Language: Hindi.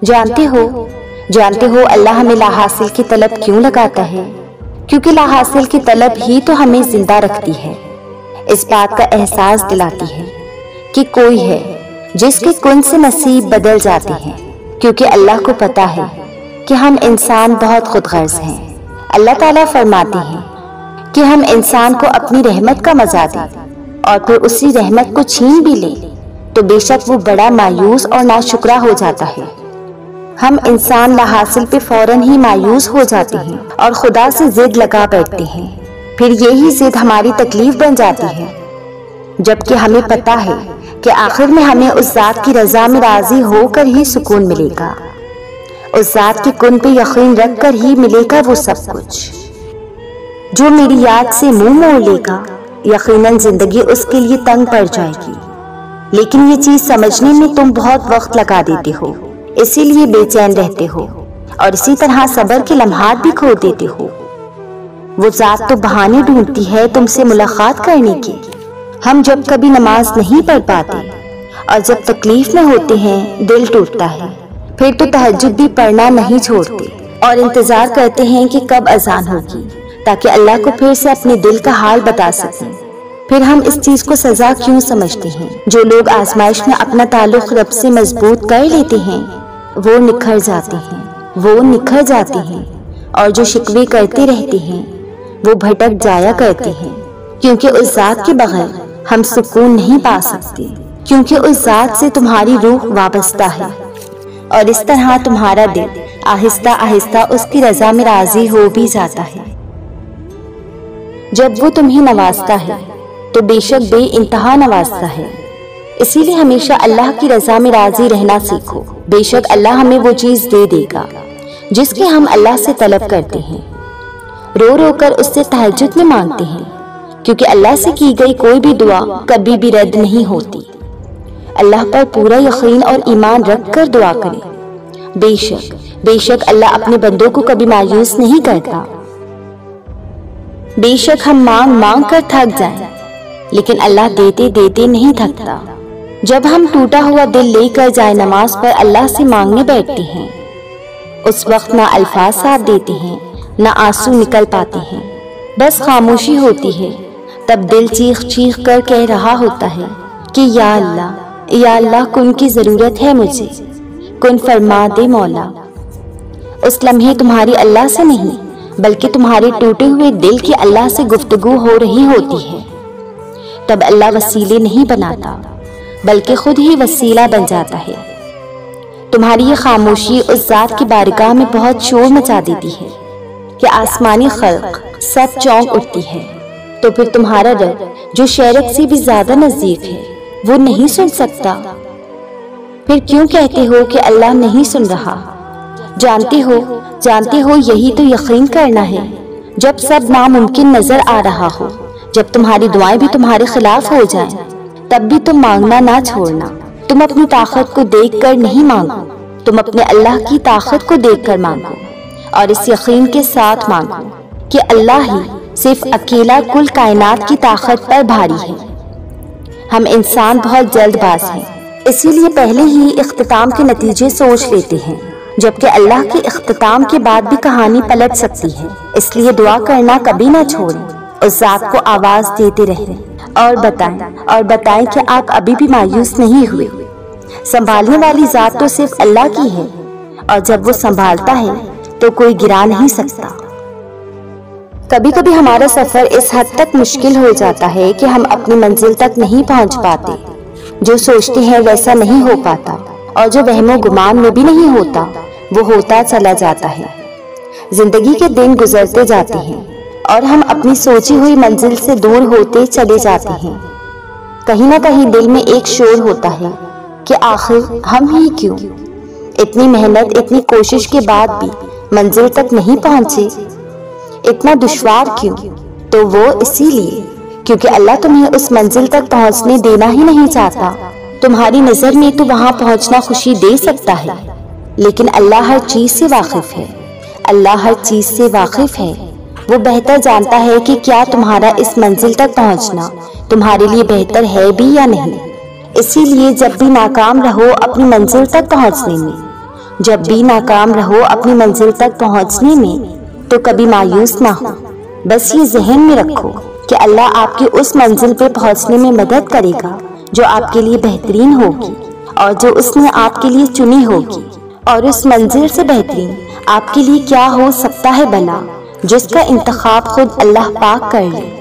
जानते हो अल्लाह हमें ला हासिल की तलब क्यों लगाता है? क्योंकि ला हासिल की तलब ही तो हमें जिंदा रखती है, इस बात का एहसास दिलाती है कि कोई है जिसके कुन से नसीब बदल जाते हैं। क्योंकि अल्लाह को पता है कि हम इंसान बहुत खुदगर्ज हैं। अल्लाह ताला फरमाते हैं कि हम इंसान को अपनी रहमत का मजा दें और फिर उसी रहमत को छीन भी ले तो बेशक वो बड़ा मायूस और नाशुक्रा हो जाता है। हम इंसान ला हासिल पे फौरन ही मायूस हो जाते हैं और खुदा से जिद लगा बैठते हैं। फिर यही जिद हमारी तकलीफ बन जाती है, जबकि हमें पता है कि आखिर में हमें उस जात की रजा में राजी होकर ही सुकून मिलेगा। उस जात के कुन पे यकीन रख कर ही मिलेगा वो सब कुछ। जो मेरी याद से मुंह मोड़ लेगा यकीनन जिंदगी उसके लिए तंग पड़ जाएगी। लेकिन ये चीज समझने में तुम बहुत वक्त लगा देते हो, इसीलिए बेचैन रहते हो और इसी तरह सब्र के लम्हात भी खो देते हो। वो जात तो बहाने ढूंढती है तुमसे मुलाकात करने की। हम जब कभी नमाज नहीं पढ़ पाते और जब तकलीफ में होते हैं दिल टूटता है, फिर तो तहज्जुद भी पढ़ना नहीं छोड़ते और इंतजार करते हैं कि कब अजान होगी ताकि अल्लाह को फिर से अपने दिल का हाल बता सकें। फिर हम इस चीज को सजा क्यों समझते हैं? जो लोग आजमाइश में अपना ताल्लुक रब से मजबूत कर लेते हैं वो निखर जाते हैं और जो शिकवे करते रहते हैं वो भटक जाया करते हैं। क्योंकि उस जात के बगैर हम सुकून नहीं पा सकते, क्योंकि उस जात से तुम्हारी रूह वाबस्ता है और इस तरह तुम्हारा दिल आहिस्ता आहिस्ता उसकी रजा में राजी हो भी जाता है। जब वो तुम्हें नवाजता है तो बेशक बे इंतहा नवाजता है। इसीलिए हमेशा अल्लाह की रजा में राजी रहना सीखो। बेशक अल्लाह हमें वो चीज दे देगा जिसकी हम अल्लाह से तलब करते हैं, रो रो कर उससे तहज्जुद में मांगते हैं। क्योंकि अल्लाह से की गई कोई भी दुआ कभी भी रद्द नहीं होती। अल्लाह पर पूरा यकीन और ईमान रख कर दुआ करें। बेशक अल्लाह अपने बंदों को कभी मायूस नहीं करता। बेशक हम मांग कर थक जाएं, लेकिन अल्लाह देते देते नहीं थकता। जब हम टूटा हुआ दिल लेकर जाए नमाज पर अल्लाह से मांगने बैठते हैं, उस वक्त ना अल्फाज साथ देते हैं ना आंसू निकल पाते हैं, बस खामोशी होती है। तब दिल चीख चीख कर कह रहा होता है कि या अल्लाह कुन की जरूरत है मुझे, कुन फरमा दे मौला। उस लम्हे तुम्हारी अल्लाह से नहीं बल्कि तुम्हारे टूटे हुए दिल की अल्लाह से गुफ्तगू हो रही होती है। तब अल्लाह वसीले नहीं बनाता बल्कि खुद ही वसीला बन जाता है। तुम्हारी ये खामोशी उस जात की बारगाह में बहुत शोर मचा देती है कि आसमानी खल्क सब चौंक उठती है। तो फिर तुम्हारा रब जो शरक से भी ज्यादा नजदीक है वो नहीं सुन सकता? फिर क्यों कहते हो कि अल्लाह नहीं सुन रहा? जानते हो यही तो यकीन करना है। जब सब नामुमकिन नजर आ रहा हो, जब तुम्हारी दुआएं भी तुम्हारे खिलाफ हो जाएं, तब भी तुम मांगना ना छोड़ना। तुम अपनी ताकत को देखकर नहीं मांगो, तुम अपने अल्लाह की ताकत को देखकर मांगो और इस यकीन के साथ मांगो कि अल्लाह ही सिर्फ अकेला कुल कायनात की ताकत पर भारी है। हम इंसान बहुत जल्दबाज हैं, इसीलिए पहले ही इख्तिताम के नतीजे सोच लेते हैं, जबकि अल्लाह के इख्तिताम के बाद भी कहानी पलट सकती है। इसलिए दुआ करना कभी ना छोड़ें, उस जात को आवाज देते रहें और बताएं कि आप अभी भी मायूस नहीं हुए। संभालने वाली जात तो सिर्फ अल्लाह की है और जब वो संभालता है तो कोई गिरा नहीं सकता। कभी कभी हमारा सफर इस हद तक मुश्किल हो जाता है कि हम अपनी मंजिल तक नहीं पहुंच पाते। जो सोचते हैं वैसा नहीं हो पाता और जो वहमो गुमान में भी नहीं होता वो होता चला जाता है। जिंदगी के दिन गुजरते जाते हैं और हम अपनी सोची हुई मंजिल से दूर होते चले जाते हैं। कहीं ना कहीं दिल में एक शोर होता है कि आखिर हम ही क्यों इतनी मेहनत इतनी कोशिश के बाद भी मंजिल तक नहीं पहुंचे, इतना दुश्वार क्यों? तो वो इसीलिए क्योंकि अल्लाह तुम्हें उस मंजिल तक पहुंचने देना ही नहीं चाहता। तुम्हारी नजर में तो वहां पहुंचना खुशी दे सकता है, लेकिन अल्लाह हर चीज से वाकिफ है। अल्लाह हर चीज से वाकिफ है। वो बेहतर जानता है कि क्या तुम्हारा इस मंजिल तक पहुंचना तुम्हारे लिए बेहतर है भी या नहीं। इसीलिए जब भी नाकाम रहो अपनी मंजिल तक पहुंचने में, जब भी नाकाम रहो अपनी मंजिल तक पहुंचने में तो कभी मायूस ना हो। बस ये जहन में रखो कि अल्लाह आपकी उस मंजिल पे पहुंचने में मदद करेगा जो आपके लिए बेहतरीन होगी और जो उसने आपके लिए चुनी होगी। और उस मंजिल से बेहतरीन आपके लिए क्या हो सकता है भला, जिसका इंतखाब खुद अल्लाह पाक कर ले।